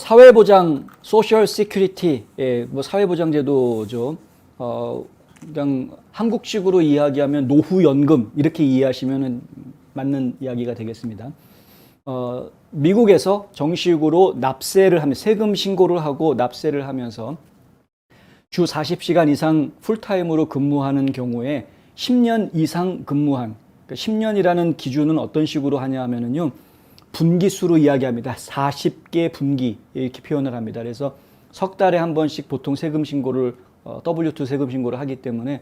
사회보장, 소셜 시큐리티, 뭐 사회보장제도죠. 그냥 한국식으로 이야기하면 노후연금 이렇게 이해하시면 맞는 이야기가 되겠습니다. 미국에서 정식으로 납세를 하면 세금 신고를 하고 납세를 하면서 주 40시간 이상 풀타임으로 근무하는 경우에 10년 이상 근무한, 그러니까 10년이라는 기준은 어떤 식으로 하냐 하면은요, 분기수로 이야기합니다. 40개 분기 이렇게 표현을 합니다. 그래서 석 달에 한 번씩 보통 세금 신고를 W2 세금 신고를 하기 때문에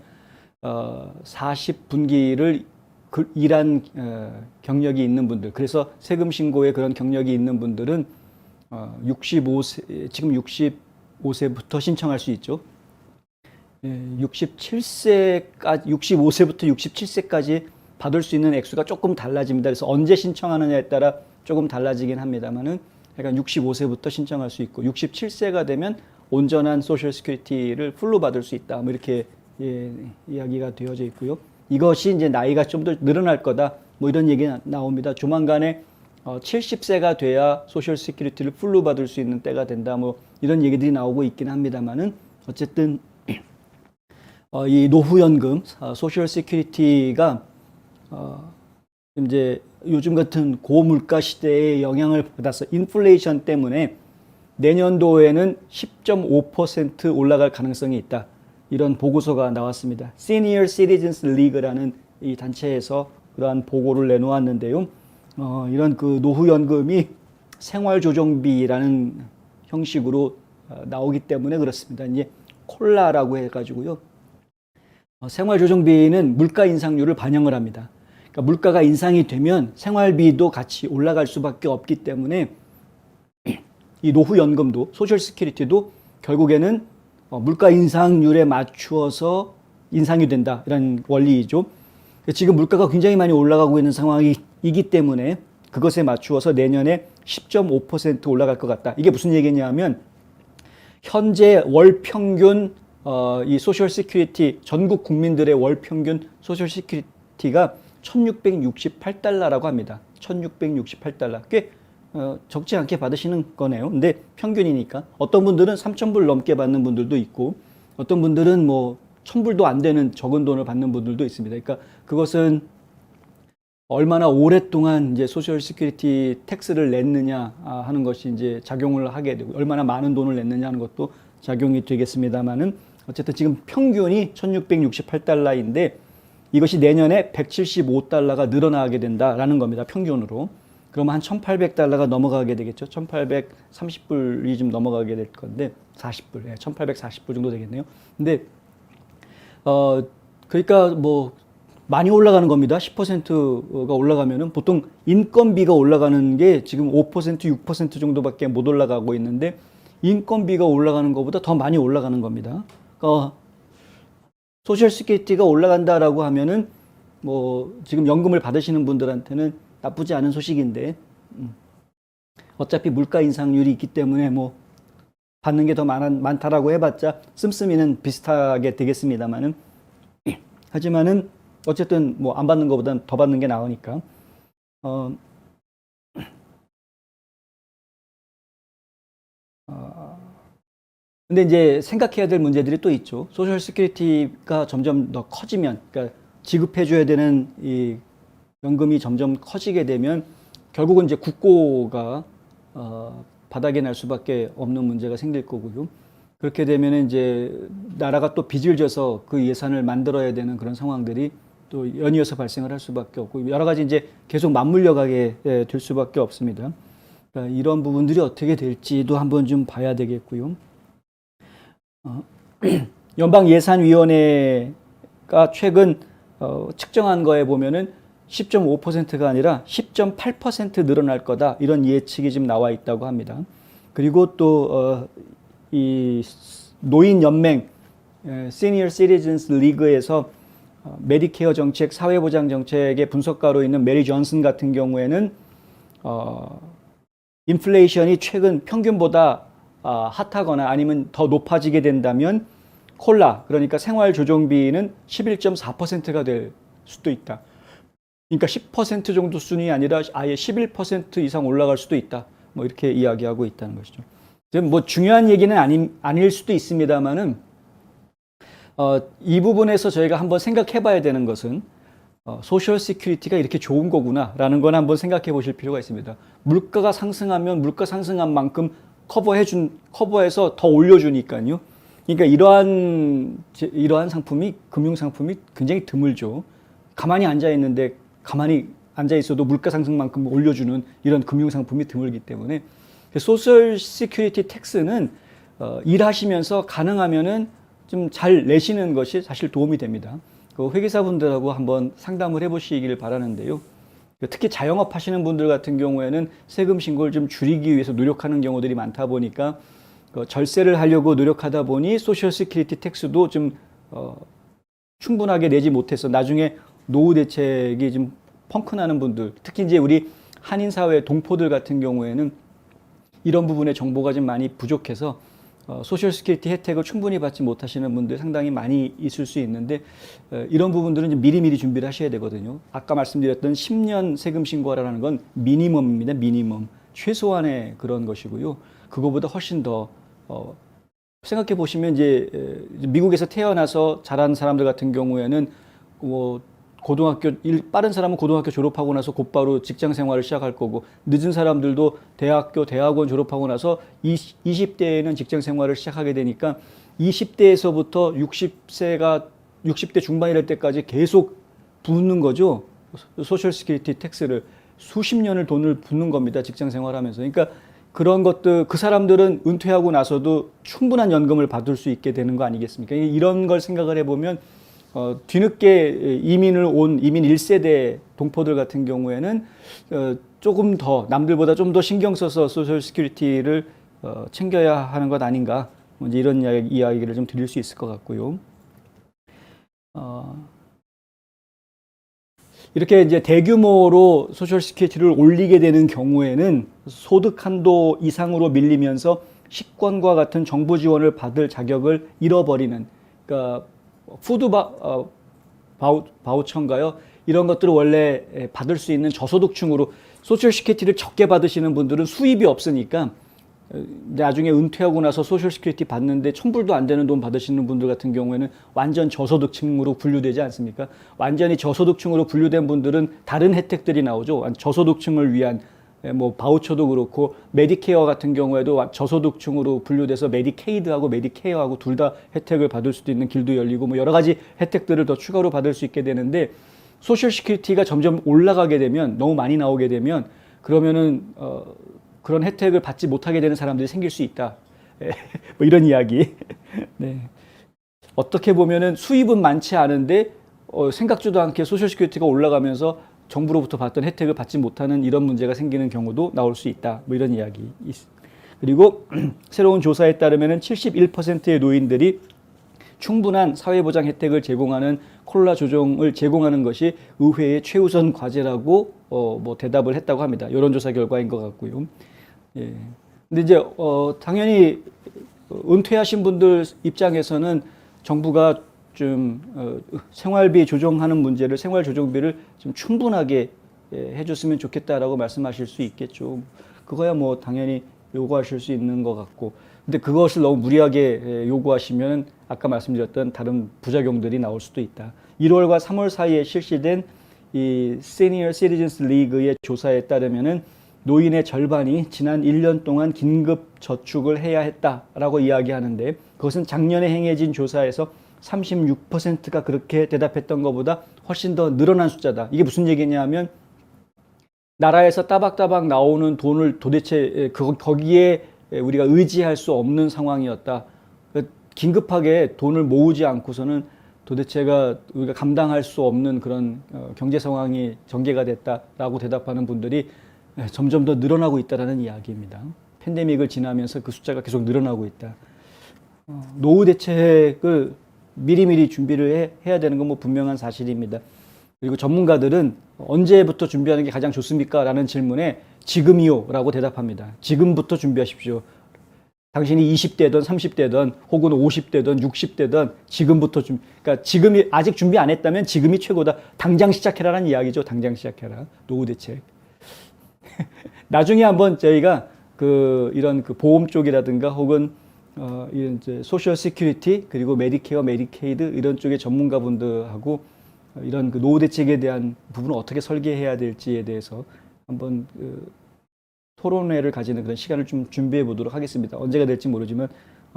40분기를 일한 경력이 있는 분들, 그래서 세금 신고에 그런 경력이 있는 분들은 65세, 지금 65세부터 신청할 수 있죠. 67세까지, 65세부터 67세까지 받을 수 있는 액수가 조금 달라집니다. 그래서 언제 신청하느냐에 따라 조금 달라지긴 합니다만은, 그러니까 65세부터 신청할 수 있고 67세가 되면 온전한 소셜 시큐리티를 풀로 받을 수 있다. 뭐 이렇게 이야기가 되어져 있고요. 이것이 이제 나이가 좀 더 늘어날 거다. 뭐 이런 얘기가 나옵니다. 조만간에 70세가 돼야 소셜 시큐리티를 풀로 받을 수 있는 때가 된다. 뭐 이런 얘기들이 나오고 있긴 합니다만은, 어쨌든 이 노후연금, 소셜 시큐리티가 이제 요즘 같은 고물가 시대에 영향을 받아서 인플레이션 때문에 내년도에는 10.5% 올라갈 가능성이 있다. 이런 보고서가 나왔습니다. Senior Citizens League라는 이 단체에서 그러한 보고를 내놓았는데요. 이런 그 노후연금이 생활조정비라는 형식으로 나오기 때문에 그렇습니다. 이제 콜라라고 해가지고요. 생활조정비는 물가 인상률을 반영을 합니다. 그러니까 물가가 인상이 되면 생활비도 같이 올라갈 수밖에 없기 때문에 이 노후연금도, 소셜 시큐리티도 결국에는 물가 인상률에 맞추어서 인상이 된다. 이런 원리이죠. 지금 물가가 굉장히 많이 올라가고 있는 상황이기 때문에 그것에 맞추어서 내년에 10.5% 올라갈 것 같다. 이게 무슨 얘기냐면, 현재 월 평균 이 소셜 시큐리티, 전국 국민들의 월 평균 소셜 시큐리티가 1668달러라고 합니다. 1668달러. 꽤 적지 않게 받으시는 거네요. 근데 평균이니까. 어떤 분들은 3,000불 넘게 받는 분들도 있고, 어떤 분들은 뭐 1,000불도 안 되는 적은 돈을 받는 분들도 있습니다. 그러니까 그것은 얼마나 오랫동안 이제 소셜 시큐리티 텍스를 냈느냐 하는 것이 이제 작용을 하게 되고, 얼마나 많은 돈을 냈느냐 하는 것도 작용이 되겠습니다만은, 어쨌든 지금 평균이 1668달러인데 이것이 내년에 175달러가 늘어나게 된다라는 겁니다. 평균으로. 그러면 한 1800달러가 넘어가게 되겠죠. 1830불이 좀 넘어가게 될 건데, 40불, 1840불 정도 되겠네요. 근데 그러니까 뭐 많이 올라가는 겁니다. 10%가 올라가면은, 보통 인건비가 올라가는 게 지금 5%, 6% 정도밖에 못 올라가고 있는데, 인건비가 올라가는 것보다 더 많이 올라가는 겁니다. 소셜 시큐리티가 올라간다라고 하면은 뭐 지금 연금을 받으시는 분들한테는 나쁘지 않은 소식인데, 어차피 물가 인상률이 있기 때문에 뭐 받는 게 더 많다라고 해봤자 씀씀이는 비슷하게 되겠습니다만은, 하지만은 어쨌든 뭐 안 받는 것보다는 더 받는 게 나으니까. 근데 이제 생각해야 될 문제들이 또 있죠. 소셜 시큐리티가 점점 더 커지면, 그러니까 지급해줘야 되는 이 연금이 점점 커지게 되면 결국은 이제 국고가 바닥에 날 수밖에 없는 문제가 생길 거고요. 그렇게 되면 이제 나라가 또 빚을 져서 그 예산을 만들어야 되는 그런 상황들이 또 연이어서 발생을 할 수밖에 없고, 여러 가지 이제 계속 맞물려 가게 될 수밖에 없습니다. 그러니까 이런 부분들이 어떻게 될지도 한번 좀 봐야 되겠고요. 연방예산위원회가 최근 측정한 거에 보면은 10.5%가 아니라 10.8% 늘어날 거다, 이런 예측이 지금 나와 있다고 합니다. 그리고 또 이 노인연맹 Senior Citizens League에서 메디케어 정책, 사회보장 정책의 분석가로 있는 메리 존슨 같은 경우에는 인플레이션이 최근 평균보다 핫하거나 아니면 더 높아지게 된다면 콜라, 그러니까 생활조정비는 11.4%가 될 수도 있다. 그러니까 10% 정도 순이 아니라 아예 11% 이상 올라갈 수도 있다. 뭐 이렇게 이야기하고 있다는 것이죠. 뭐 중요한 얘기는 아닐 수도 있습니다만은 이 부분에서 저희가 한번 생각해 봐야 되는 것은 소셜 시큐리티가 이렇게 좋은 거구나라는 건 한번 생각해 보실 필요가 있습니다. 물가가 상승하면 물가 상승한 만큼 커버해서 더 올려주니까요. 그러니까 이러한 상품이, 금융 상품이 굉장히 드물죠. 가만히 앉아 있는데 가만히 앉아 있어도 물가 상승만큼 올려주는 이런 금융 상품이 드물기 때문에 소셜 시큐리티 텍스는 일하시면서 가능하면은 좀 잘 내시는 것이 사실 도움이 됩니다. 그 회계사분들하고 한번 상담을 해보시길 바라는데요. 특히 자영업 하시는 분들 같은 경우에는 세금 신고를 좀 줄이기 위해서 노력하는 경우들이 많다 보니까 절세를 하려고 노력하다 보니 소셜 시큐리티 텍스도 좀 충분하게 내지 못해서 나중에 노후 대책이 좀 펑크 나는 분들, 특히 이제 우리 한인 사회 동포들 같은 경우에는 이런 부분의 정보가 좀 많이 부족해서 소셜 시큐리티 혜택을 충분히 받지 못하시는 분들 상당히 많이 있을 수 있는데 이런 부분들은 좀 미리미리 준비를 하셔야 되거든요. 아까 말씀드렸던 10년 세금 신고하라는 건 미니멈입니다. 미니멈. 최소한의 그런 것이고요. 그거보다 훨씬 더 생각해 보시면 이제 미국에서 태어나서 자란 사람들 같은 경우에는 뭐 빠른 사람은 고등학교 졸업하고 나서 곧바로 직장 생활을 시작할 거고, 늦은 사람들도 대학원 졸업하고 나서 20대에는 직장 생활을 시작하게 되니까 20대에서부터 60대 중반이 될 때까지 계속 붓는 거죠. 소셜 시큐리티 텍스를 수십 년을 돈을 붓는 겁니다. 직장 생활하면서. 그러니까 그런 것들, 그 사람들은 은퇴하고 나서도 충분한 연금을 받을 수 있게 되는 거 아니겠습니까? 이런 걸 생각을 해보면 뒤늦게 이민 1세대 동포들 같은 경우에는 조금 더 남들보다 좀 더 신경 써서 소셜 시큐리티를 챙겨야 하는 것 아닌가, 이제 이런 이야기를 좀 드릴 수 있을 것 같고요. 이렇게 이제 대규모로 소셜 시큐리티를 올리게 되는 경우에는 소득 한도 이상으로 밀리면서 식권과 같은 정부 지원을 받을 자격을 잃어버리는, 그러니까 푸드 바우처인가요? 이런 것들을 원래 받을 수 있는 저소득층으로, 소셜 시큐리티를 적게 받으시는 분들은 수입이 없으니까 나중에 은퇴하고 나서 소셜 시큐리티 받는데 천불도 안 되는 돈 받으시는 분들 같은 경우에는 완전 저소득층으로 분류되지 않습니까? 완전히 저소득층으로 분류된 분들은 다른 혜택들이 나오죠. 저소득층을 위한 뭐 바우처도 그렇고, 메디케어 같은 경우에도 저소득층으로 분류돼서 메디케이드하고 메디케어하고 둘 다 혜택을 받을 수도 있는 길도 열리고, 뭐 여러 가지 혜택들을 더 추가로 받을 수 있게 되는데, 소셜 시큐리티가 점점 올라가게 되면, 너무 많이 나오게 되면, 그러면은 그런 혜택을 받지 못하게 되는 사람들이 생길 수 있다. 뭐 이런 이야기. 네. 어떻게 보면은 수입은 많지 않은데 생각지도 않게 소셜 시큐리티가 올라가면서 정부로부터 받던 혜택을 받지 못하는 이런 문제가 생기는 경우도 나올 수 있다. 뭐 이런 이야기. 그리고 새로운 조사에 따르면 71%의 노인들이 충분한 사회보장 혜택을 제공하는 콜라 조정을 제공하는 것이 의회의 최우선 과제라고 뭐 대답을 했다고 합니다. 여론조사 결과인 것 같고요. 예. 근데 이제 당연히 은퇴하신 분들 입장에서는 정부가 좀 생활비 조정하는 문제를, 생활조정비를 좀 충분하게 해줬으면 좋겠다라고 말씀하실 수 있겠죠. 그거야 뭐 당연히 요구하실 수 있는 것 같고, 근데 그것을 너무 무리하게 요구하시면 아까 말씀드렸던 다른 부작용들이 나올 수도 있다. 1월과 3월 사이에 실시된 이 Senior Citizens League의 조사에 따르면은 노인의 절반이 지난 1년 동안 긴급 저축을 해야 했다라고 이야기하는데, 그것은 작년에 행해진 조사에서 36%가 그렇게 대답했던 것보다 훨씬 더 늘어난 숫자다. 이게 무슨 얘기냐면, 나라에서 따박따박 나오는 돈을 도대체 거기에 우리가 의지할 수 없는 상황이었다. 긴급하게 돈을 모으지 않고서는 도대체가 우리가 감당할 수 없는 그런 경제 상황이 전개가 됐다라고 대답하는 분들이 점점 더 늘어나고 있다는 이야기입니다. 팬데믹을 지나면서 그 숫자가 계속 늘어나고 있다. 노후 대책을 미리미리 준비를 해야 되는 건 뭐 분명한 사실입니다. 그리고 전문가들은 언제부터 준비하는 게 가장 좋습니까? 라는 질문에 지금이요 라고 대답합니다. 지금부터 준비하십시오. 당신이 20대든 30대든 혹은 50대든 60대든 지금부터 그러니까 지금이 아직 준비 안 했다면 지금이 최고다. 당장 시작해라라는 이야기죠. 당장 시작해라. 노후 대책. 나중에 한번 저희가 이런 보험 쪽이라든가 혹은 이런 이제 소셜 시큐리티 그리고 메디케어, 메디케이드 이런 쪽의 전문가분들하고 이런 노후 대책에 대한 부분을 어떻게 설계해야 될지에 대해서 한번 토론회를 가지는 그런 시간을 좀 준비해 보도록 하겠습니다. 언제가 될지 모르지만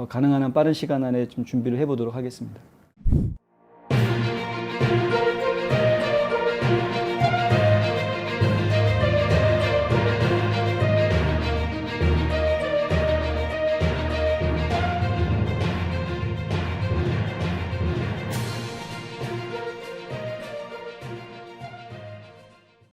가능한 한 빠른 시간 안에 좀 준비를 해 보도록 하겠습니다.